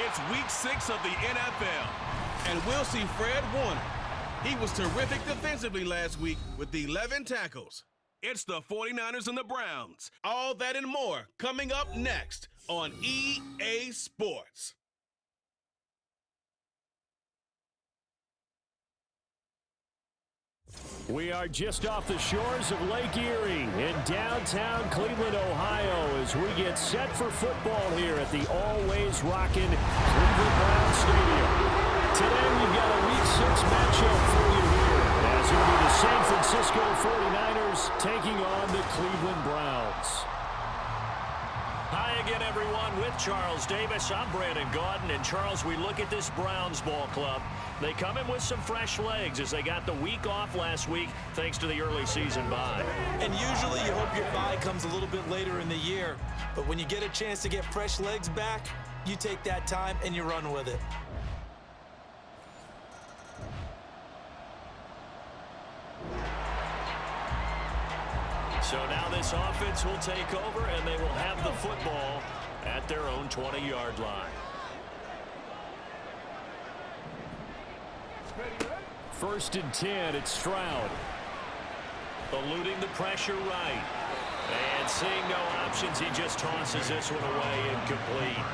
It's week 6 of the NFL, and we'll see Fred Warner. He was terrific defensively last week with 11 tackles. It's the 49ers and the Browns. All that and more coming up next on EA Sports. We are just off the shores of Lake Erie in downtown Cleveland, Ohio, as we get set for football here at the always rockin' Cleveland Browns Stadium. Today we've got a Week 6 matchup for you here, as it'll be the San Francisco 49ers taking on the Cleveland Browns. Hi again, everyone. With Charles Davis, I'm Brandon Gaudin. And Charles, we look at this Browns ball club. They come in with some fresh legs as they got the week off last week thanks to the early season bye. And usually you hope your bye comes a little bit later in the year. But when you get a chance to get fresh legs back, you take that time and you run with it. So now this offense will take over, and they will have the football at their own 20-yard line. First and 10, it's Stroud. Eluding the pressure right. And seeing no options, he just tosses this one away incomplete.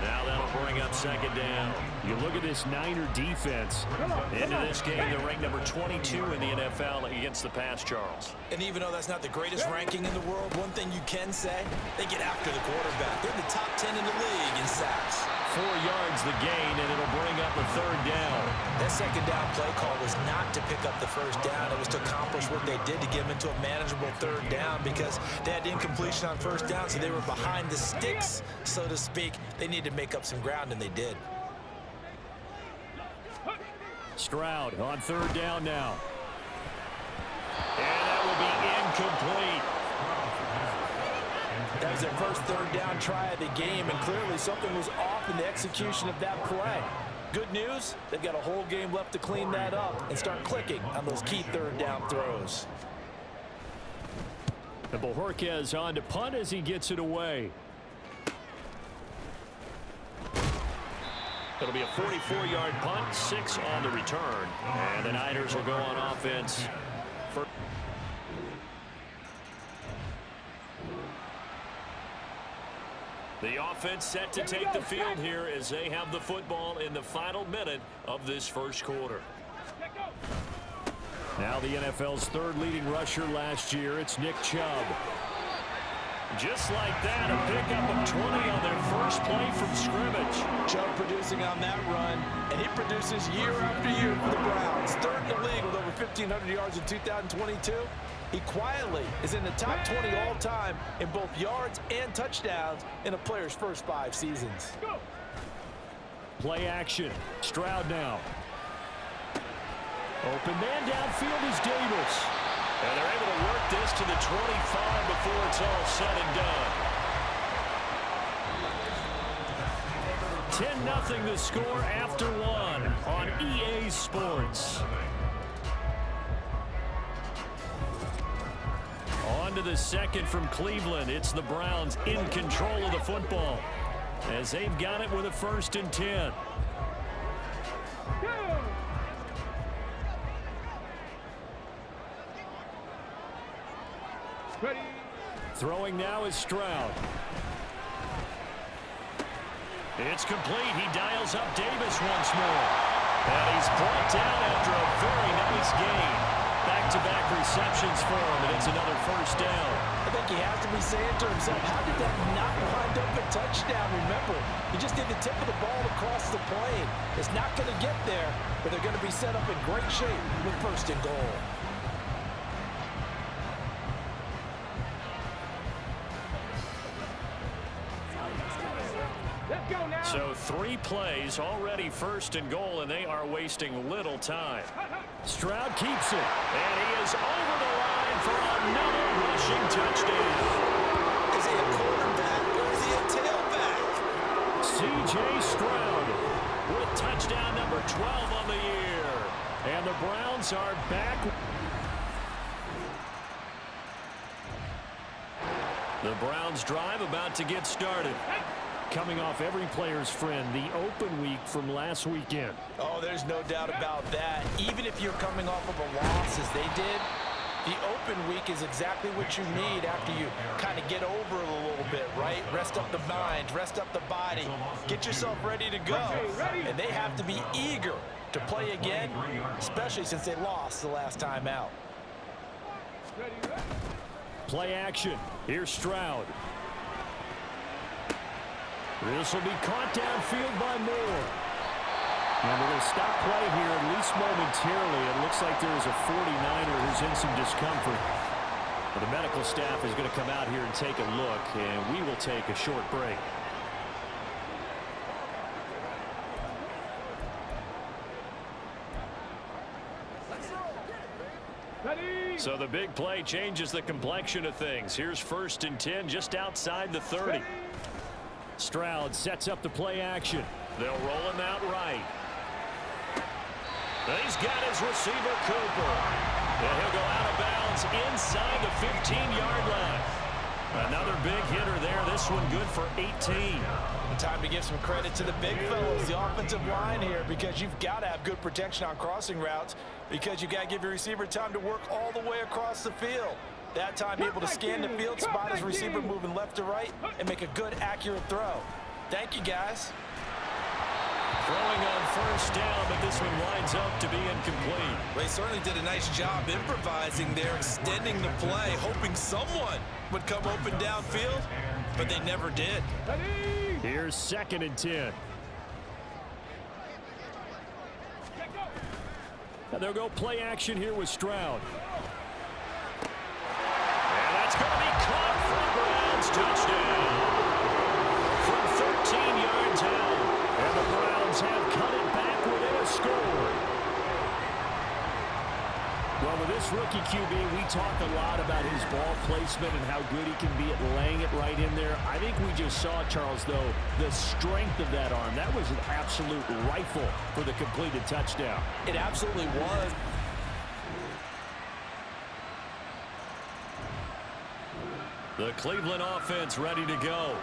Now that'll bring up second down. You look at this Niner defense. Into this game, they're ranked number 22 in the NFL against the pass, Charles. And even though that's not the greatest ranking in the world, one thing you can say, they get after the quarterback. They're in the top 10 in the league in sacks. 4 yards the gain, and it'll bring up a third down. That second down play call was not to pick up the first down. It was to accomplish what they did to get them into a manageable third down because they had incompletion on first down, so they were behind the sticks, so to speak. They needed to make up some ground, and they did. Stroud on third down now. And that will be incomplete. That was their first third down try of the game, and clearly something was off in the execution of that play. Good news, they've got a whole game left to clean that up and start clicking on those key third down throws. And Bojorquez on to punt as he gets it away. It'll be a 44-yard punt, 6 on the return. And the Niners will go on offense. The offense set to take the field here as they have the football in the final minute of this first quarter. Now the NFL's third leading rusher last year, it's Nick Chubb. Just like that, a pickup of 20 on their first play from scrimmage. Chubb producing on that run, and he produces year after year for the Browns. Third in the league with over 1,500 yards in 2022. He quietly is in the top 20 all-time in both yards and touchdowns in a player's first 5 seasons. Play action. Stroud now. Open man downfield is Davis. And they're able to work this to the 25 before it's all said and done. 10-0 the score after 1 on EA Sports. On to the second from Cleveland. It's the Browns in control of the football as they've got it with a 1st and 10. Ready. Throwing now is Stroud. It's complete. He dials up Davis once more. And he's brought down after a very nice gain. Back-to-back receptions for him, and it's another first down. I think he has to be saying to himself, how did that not wind up a touchdown? Remember, he just did the tip of the ball across the plane. It's not going to get there, but they're going to be set up in great shape with 1st and goal. So 3 plays, already 1st and goal, and they are wasting little time. Stroud keeps it, and he is over the line for another rushing touchdown. Is he a quarterback or is he a tailback? C.J. Stroud with touchdown number 12 on the year. And the Browns are back. The Browns drive about to get started. coming off every player's friend, the open week from last weekend. Oh, there's no doubt about that. Even if you're coming off of a loss as they did, the open week is exactly what you need after you kind of get over it a little bit, right? Rest up the mind, rest up the body, get yourself ready to go. And they have to be eager to play again, especially since they lost the last time out. Play action. Here's Stroud. This will be caught downfield by Moore. And we're going to stop play here, at least momentarily. It looks like there is a 49er who's in some discomfort. But the medical staff is going to come out here and take a look, and we will take a short break. So the big play changes the complexion of things. Here's 1st and 10 just outside the 30. Stroud sets up the play action. They'll roll him out right. He's got his receiver, Cooper. And he'll go out of bounds inside the 15-yard line. Another big hitter there. This one good for 18. Time to give some credit to the big fellows, the offensive line here, because you've got to have good protection on crossing routes, because you've got to give your receiver time to work all the way across the field. That time, be able to scan the field, spot his receiver moving left to right, and make a good, accurate throw. Thank you, guys. Throwing on 1st down, but this one winds up to be incomplete. They certainly did a nice job improvising there, extending the play, hoping someone would come open downfield, but they never did. Here's 2nd and 10. And they'll go play action here with Stroud. And that's going to be caught for the Browns. Touchdown. From 13 yards out. And the Browns have cut it back within a score. Well, with this rookie QB, we talked a lot about his ball placement and how good he can be at laying it right in there. I think we just saw, Charles, though, the strength of that arm. That was an absolute rifle for the completed touchdown. It absolutely was. The Cleveland offense ready to go.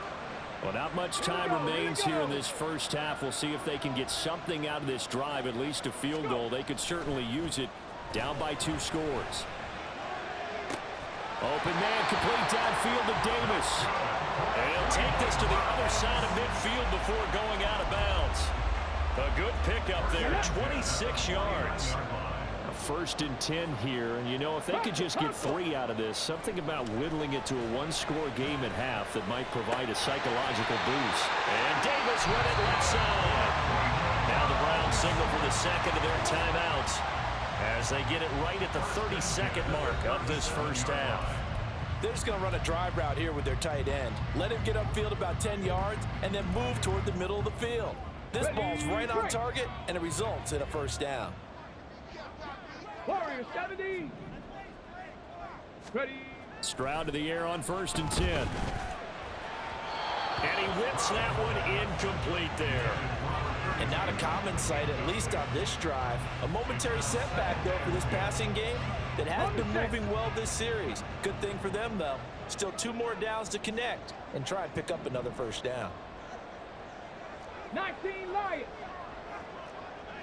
Well, not much time remains here in this first half. We'll see if they can get something out of this drive, at least a field goal. They could certainly use it. Down by 2 scores. Open man, complete downfield to Davis. And he'll take this to the other side of midfield before going out of bounds. A good pickup there, 26 yards. A 1st and 10 here, and you know, if they could just get 3 out of this, something about whittling it to a 1-score game at half that might provide a psychological boost. And Davis went it left side. Now the Browns signal for the second of their timeouts, as they get it right at the 32nd mark of this first half. They're just going to run a drive route here with their tight end. Let him get upfield about 10 yards and then move toward the middle of the field. This ball's right on target, and it results in a 1st down. Warriors 70. Ready. Stroud to the air on 1st and 10. And he whips that one incomplete there. And not a common sight, at least on this drive. A momentary setback, though, for this passing game that has been moving well this series. Good thing for them, though. Still 2 more downs to connect and try and pick up another 1st down. 19 Lions.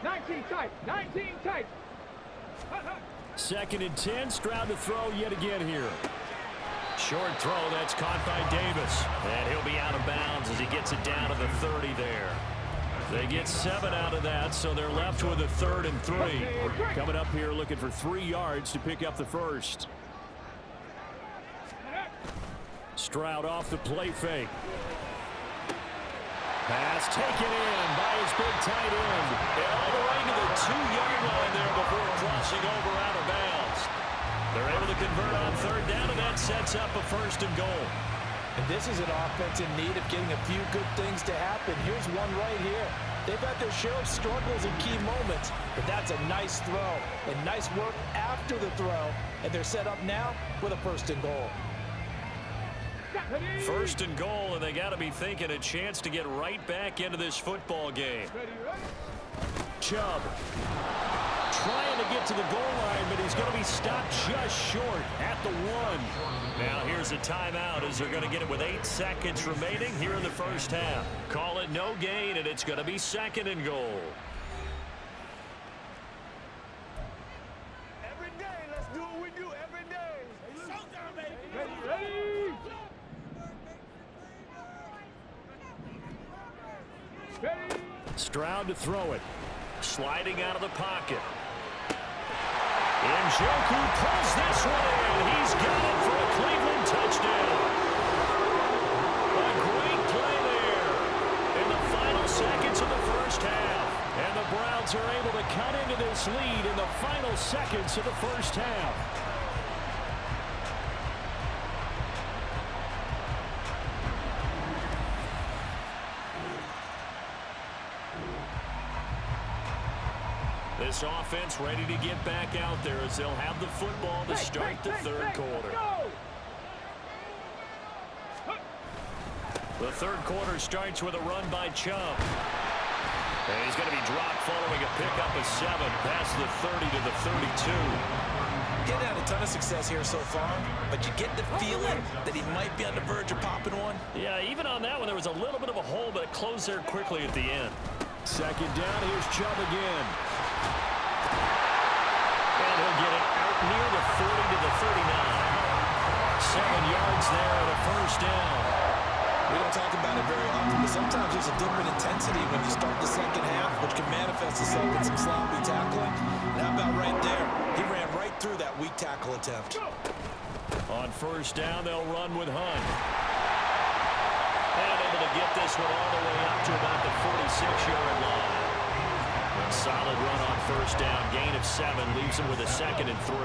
19 tight. 19 tight. 2nd and 10. Stroud to throw yet again here. Short throw, that's caught by Davis. And he'll be out of bounds as he gets it down to the 30 there. They get 7 out of that, so they're left with a 3rd and 3. Coming up here looking for 3 yards to pick up the 1st. Stroud off the play fake. Pass taken in by his big tight end. And all the way to the 2-yard line there before crossing over out of bounds. They're able to convert on 3rd down, and that sets up a 1st and goal. And this is an offense in need of getting a few good things to happen. Here's one right here. They've had their share of struggles in key moments, but that's a nice throw and nice work after the throw. And they're set up now with a 1st and goal. 1st and goal, and they got to be thinking a chance to get right back into this football game. Chubb. trying to get to the goal line, but he's going to be stopped just short at the 1. Now here's a timeout as they're going to get it with 8 seconds remaining here in the first half. Call it no gain, and it's going to be 2nd and goal. Every day, let's do what we do every day. Showtime, baby. Ready? Stroud to throw it. Sliding out of the pocket. Njoku pulls this one in. He's got it for a Cleveland touchdown. A great play there in the final seconds of the first half. And the Browns are able to cut into this lead in the final seconds of the first half. This offense ready to get back out there as they'll have the football to start the third quarter. The third quarter starts with a run by Chubb. And he's going to be dropped following a pickup of 7 past the 30 to the 32. Getting had a ton of success here so far, but you get the feeling that he might be on the verge of popping one. Yeah, even on that one, there was a little bit of a hole, but it closed there quickly at the end. 2nd down, here's Chubb again. And he'll get it out near the 40 to the 39. 7 yards there and a first down. We don't talk about it very often, but sometimes there's a dip in intensity when you start the second half, which can manifest itself in some sloppy tackling. And how about right there? He ran right through that weak tackle attempt. On first down, they'll run with Hunt. And able to get this one all the way up to about the 46-yard line. A solid run on first down. Gain of 7 leaves him with a 2nd and 3.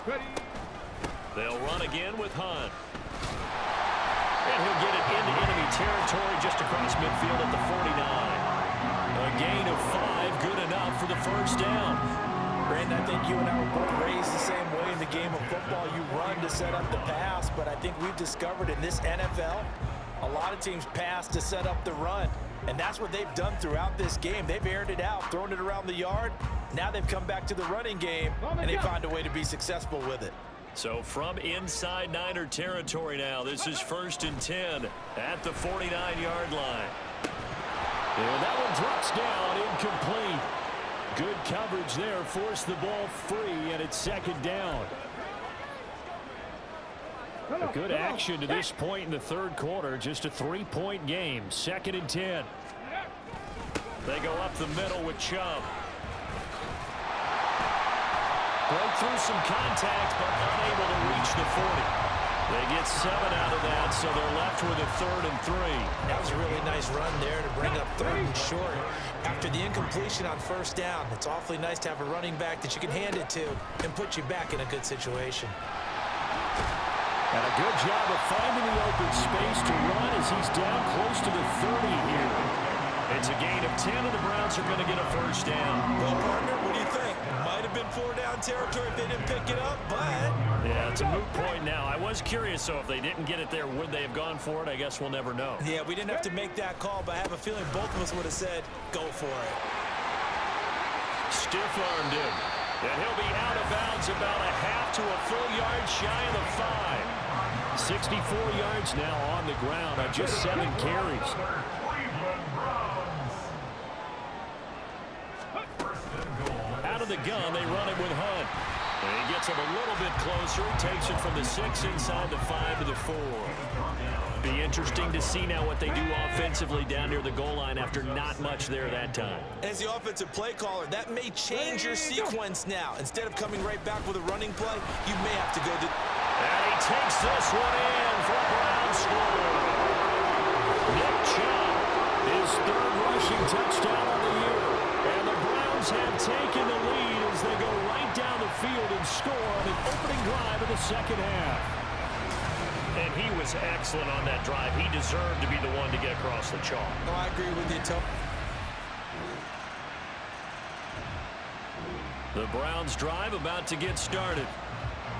Ready? They'll run again with Hunt. And he'll get it into enemy territory just across midfield at the 49. A gain of 5, good enough for the first down. Brandon, I think you and I were both raised the same way in the game of football. You run to set up the pass, but I think we've discovered in this NFL, a lot of teams pass to set up the run. And that's what they've done throughout this game. They've aired it out, thrown it around the yard. Now they've come back to the running game, and they find a way to be successful with it. So from inside Niner territory now, this is 1st and 10 at the 49-yard line. And that one drops down, incomplete. Good coverage there, forced the ball free, and it's 2nd down. A good action to this point in the third quarter, just a 3-point game, 2nd and 10. They go up the middle with Chubb. Broke through some contact, but unable to reach the 40. They get 7 out of that, so they're left with a 3rd and 3. That was a really nice run there to bring up 3rd and short. After the incompletion on first down, it's awfully nice to have a running back that you can hand it to and put you back in a good situation. And a good job of finding the open space to run as he's down close to the 30 here. It's a gain of 10, and the Browns are going to get a first down. Well, partner, what do you think? Might have been 4-down territory if they didn't pick it up, but... Yeah, it's a moot point now. I was curious, so if they didn't get it there, would they have gone for it? I guess we'll never know. Yeah, we didn't have to make that call, but I have a feeling both of us would have said, go for it. Stiff-armed him. And he'll be out of bounds about a half to a full yard shy of the 5. 64 yards now on the ground on just 7 carries. Out of the gun, they run it with Hunt. And he gets him a little bit closer. He takes it from the 6 inside the 5 to the 4. Be interesting to see now what they do offensively down near the goal line after not much there that time. As the offensive play caller, that may change your sequence now. Instead of coming right back with a running play, you may have to go to... And he takes this one in for a Brown score. Nick Chubb, his 3rd rushing touchdown of the year. And the Browns have taken the lead as they go right down the field and score on the opening drive of the second half. And he was excellent on that drive. He deserved to be the one to get across the chalk. No, I agree with you, Tom. The Browns drive about to get started.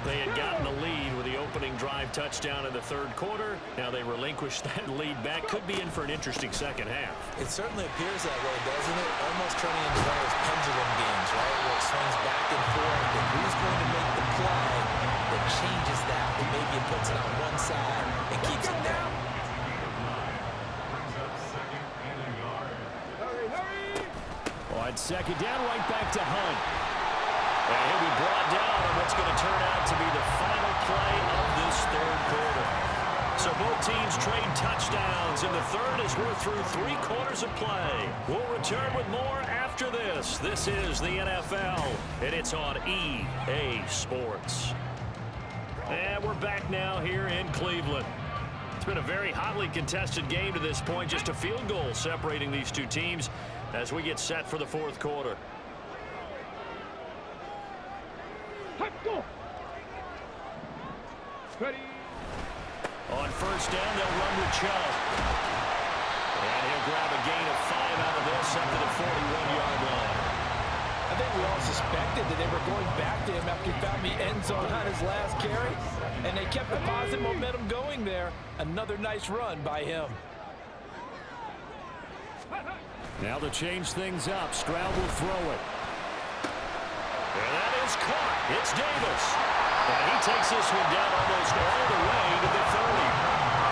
They had gotten the lead with the opening opening drive touchdown in the third quarter. Now they relinquish that lead back. Could be in for an interesting second half. It certainly appears that way, doesn't it? Almost turning into one of those pendulum games, right? Where it swings back and forth, and who's going to make the play that changes that, but maybe it puts it on one side and keeps it down. On second down, right back to Hunt. And he'll be brought down on what's going to turn out to be the final play of this third quarter. So both teams trade touchdowns in the third as we're through 3 quarters of play. We'll return with more after this. This is the NFL, and it's on EA Sports. And we're back now here in Cleveland. It's been a very hotly contested game to this point. Just a field goal separating these two teams as we get set for the fourth quarter. Ready. On first down, they'll run with Chubb. And he'll grab a gain of 5 out of this up to the 41-yard line. I think we all suspected that they were going back to him after he found the end zone on his last carry, and they kept the positive momentum going there. Another nice run by him. Now to change things up, Stroud will throw it. And that is caught. It's Davis. And he takes this one down almost all the way to the 30.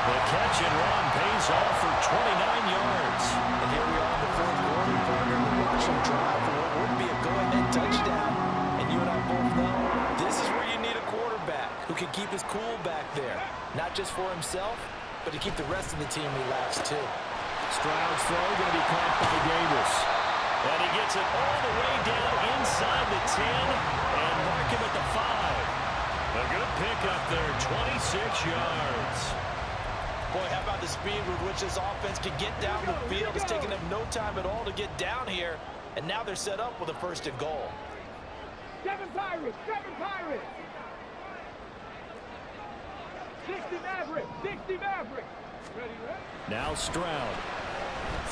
The catch and run pays off for 29 yards. And here we are in the fourth quarter, partner. We're watching drive for what would be a go-ahead touchdown. And you and I both know this is where you need a quarterback who can keep his cool back there. Not just for himself, but to keep the rest of the team relaxed too. Stroud's throw going to be caught by Davis. And he gets it all the way down inside the 10 and mark him at the 5. A good pickup there, 26 yards. Boy, how about the speed with which this offense can get down the field? It's taken them no time at all to get down here, and now they're set up with a 1st and goal. 7 Pirates, 7 Pirates. 60 Mavericks, 60 Mavericks. Ready, ready. Now Stroud.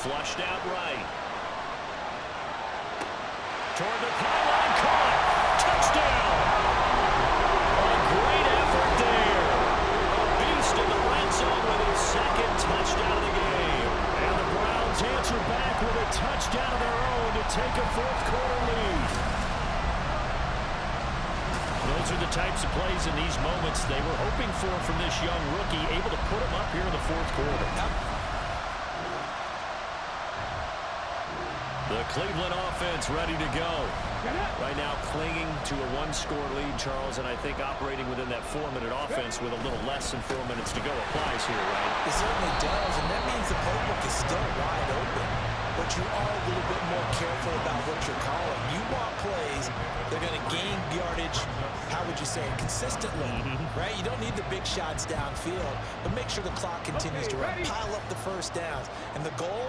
Flushed out right. Toward the pylon, caught. Touchdown. A great effort there. A beast in the red zone with his 2nd touchdown of the game. And the Browns answer back with a touchdown of their own to take a fourth quarter lead. Those are the types of plays in these moments they were hoping for from this young rookie, able to put him up here in the fourth quarter. The Cleveland offense ready to go. Right now clinging to a 1-score lead, Charles, and I think operating within that 4-minute offense with a little less than 4 minutes to go applies here, right? It certainly does, and that means the playbook is still wide open. But you are a little bit more careful about what you're calling. You want plays, they're going to gain yardage, how would you say it, consistently, right? You don't need the big shots downfield, but make sure the clock continues to run. Pile up the first downs. And the goal?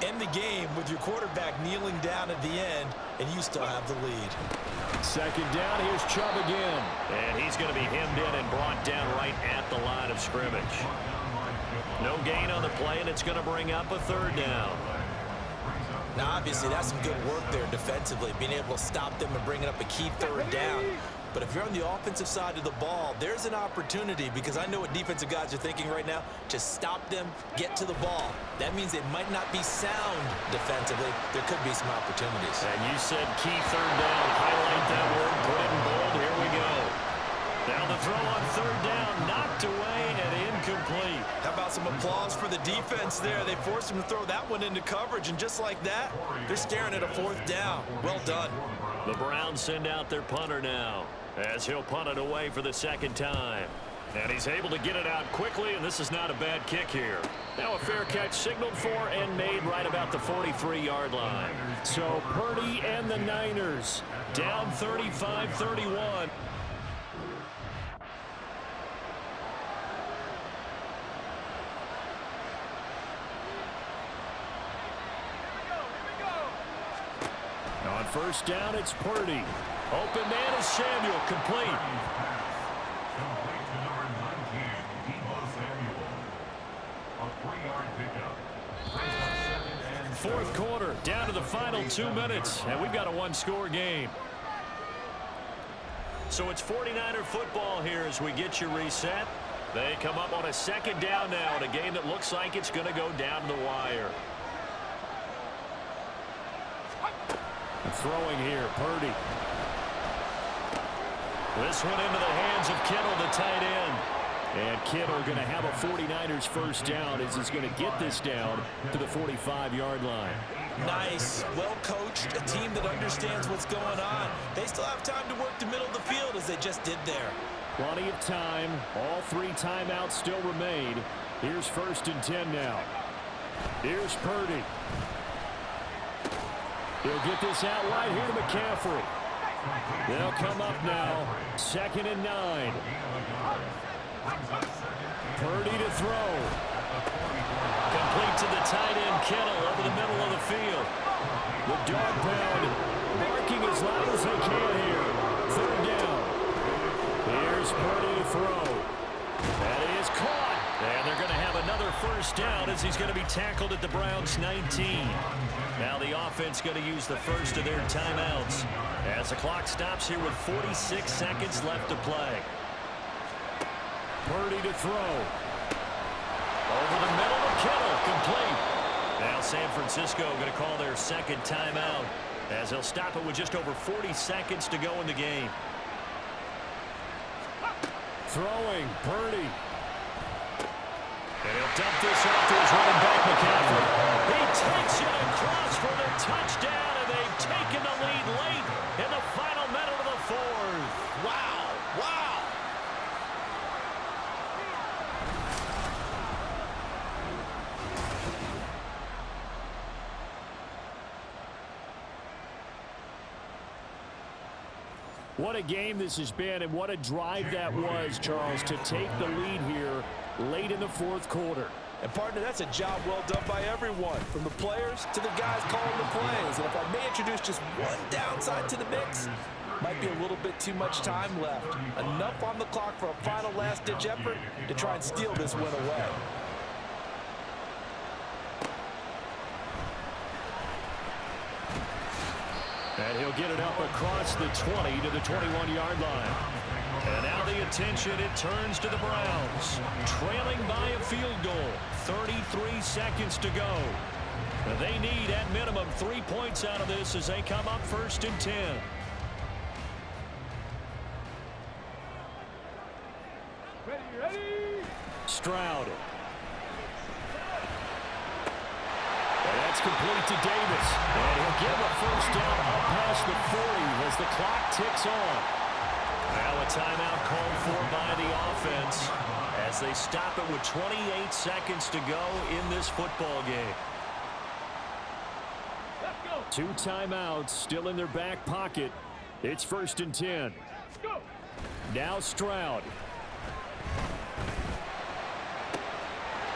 End the game with your quarterback kneeling down at the end, and you still have the lead. Second down, here's Chubb again. And he's going to be hemmed in and brought down right at the line of scrimmage. No gain on the play, and it's going to bring up a 3rd down. Now, obviously, that's some good work there defensively, being able to stop them and bringing up a key 3rd down. But if you're on the offensive side of the ball, there's an opportunity, because I know what defensive guys are thinking right now. Just stop them, get to the ball. That means it might not be sound defensively. There could be some opportunities. And you said key 3rd down. Highlight that word, put it in bold. Here we go. Now the throw on 3rd down, knocked away and incomplete. How about some applause for the defense there? They forced him to throw that one into coverage, and just like that, they're staring at a 4th down. Well done. The Browns send out their punter now, as he'll punt it away for the 2nd time. And he's able to get it out quickly, and this is not a bad kick here. Now a fair catch signaled for and made right about the 43-yard line. So Purdy and the Niners down 35-31. On first down, it's Purdy. Open man is Samuel, complete. Fourth quarter, down to the final 2 minutes, and we've got a 1-score game. So it's 49er football here as we get you reset. They come up on a second down now in a game that looks like it's going to go down the wire. Throwing here, Purdy. This one into the hands of Kittle, the tight end. And Kittle going to have a 49ers first down as he's going to get this down to the 45-yard line. Nice, well-coached, a team that understands what's going on. They still have time to work the middle of the field as they just did there. Plenty of time. All 3 timeouts still remain. Here's 1st and 10 now. Here's Purdy. He'll get this out right here to McCaffrey. They'll come up now. 2nd and 9. Purdy to throw. Complete to the tight end, Kittle, over the middle of the field. The dog pound barking as loud as they can here. 3rd down. Here's Purdy to throw. That is caught. And they're going to have another first down as he's going to be tackled at the Browns' 19. Now the offense going to use the first of their timeouts as the clock stops here with 46 seconds left to play. Purdy to throw. Over the middle to Kittle, complete. Now San Francisco going to call their 2nd timeout as they'll stop it with just over 40 seconds to go in the game. Throwing, Purdy. And he'll dump this off to his running back, McCaffrey. He takes it across for the touchdown, and they've taken the lead late in the final minute of the 4th. Wow, wow. What a game this has been, and what a drive that was, Charles, to take the lead here late in the 4th quarter. And, partner, that's a job well done by everyone, from the players to the guys calling the plays. And if I may introduce just one downside to the mix, might be a little bit too much time left. Enough on the clock for a final last-ditch effort to try and steal this win away. And he'll get it up across the 20 to the 21-yard line. And now the attention, it turns to the Browns. Trailing by a field goal. 33 seconds to go. They need, at minimum, 3 points out of this as they come up 1st and 10. Ready. Stroud. That's complete to Davis. And he'll get him a first down up past the 40 as the clock ticks on. Now a timeout called for by the offense as they stop it with 28 seconds to go in this football game. Let's go. 2 timeouts still in their back pocket. It's 1st and 10. Go. Now Stroud.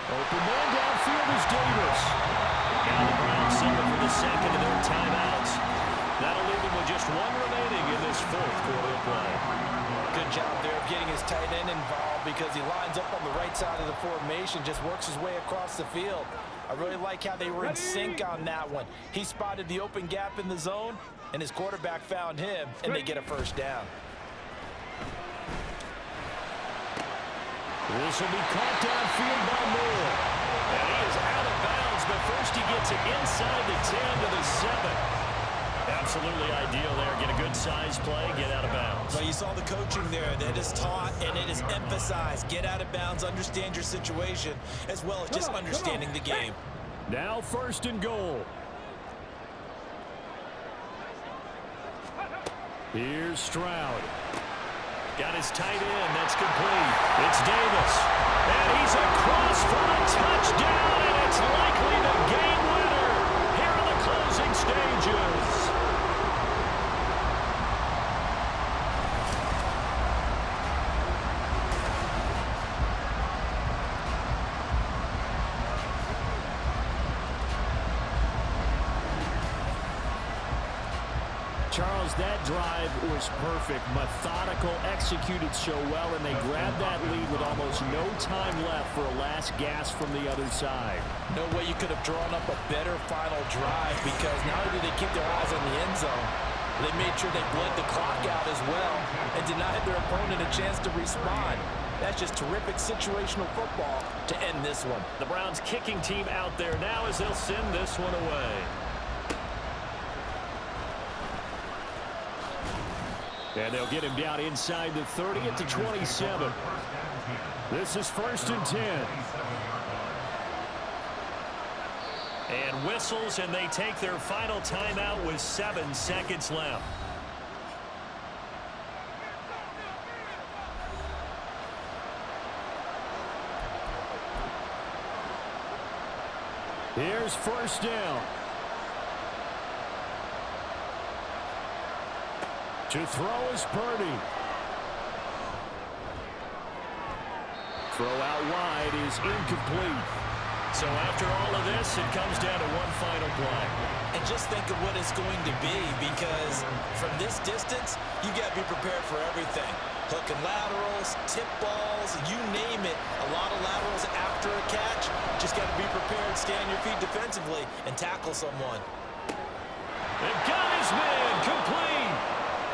Open man downfield is Davis. Now the Browns settle for the 2nd of their timeouts. That'll leave them with just 1 remaining in this 4th quarter of play. Good job there of getting his tight end involved because he lines up on the right side of the formation, just works his way across the field. I really like how they were in sync on that one. He spotted the open gap in the zone, and his quarterback found him, and they get a first down. This will be caught downfield by Moore. And he is out of bounds, but first he gets it inside the 10 to the 7. Absolutely ideal there. Get a good size play, get out of bounds. Well, you saw the coaching there. That is taught and it is emphasized. Get out of bounds, understand your situation, as well as just understanding the game. Now 1st and goal. Here's Stroud. Got his tight end. That's complete. It's Davis. And he's across for a touchdown, and it's likely the game winner here in the closing stages. Charles, that drive was perfect, methodical, executed so well, and they grabbed that lead with almost no time left for a last gasp from the other side. No way you could have drawn up a better final drive because not only do they keep their eyes on the end zone, They made sure they bled the clock out as well and denied their opponent a chance to respond. That's just terrific situational football to end this one. The Browns kicking team out there now as they'll send this one away. And they'll get him down inside the 30 at the 27. This is 1st and 10. And whistles, and they take their final timeout with 7 seconds left. Here's 1st down. To throw is Purdy. Throw out wide is incomplete. So after all of this, it comes down to one final play. And just think of what it's going to be, because from this distance, you got to be prepared for everything. Hook and laterals, tip balls, you name it. A lot of laterals after a catch. Just got to be prepared, stay on your feet defensively, and tackle someone. They've got his man complete.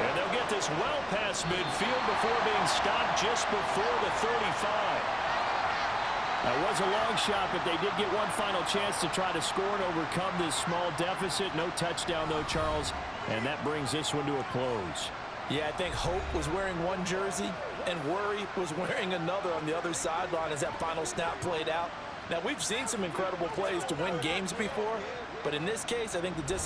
And they'll get this well past midfield before being stopped just before the 35. That was a long shot, but they did get one final chance to try to score and overcome this small deficit. No touchdown, though, Charles, and that brings this one to a close. Yeah, I think Hope was wearing one jersey and Worry was wearing another on the other sideline as that final snap played out. Now, we've seen some incredible plays to win games before, but in this case, I think the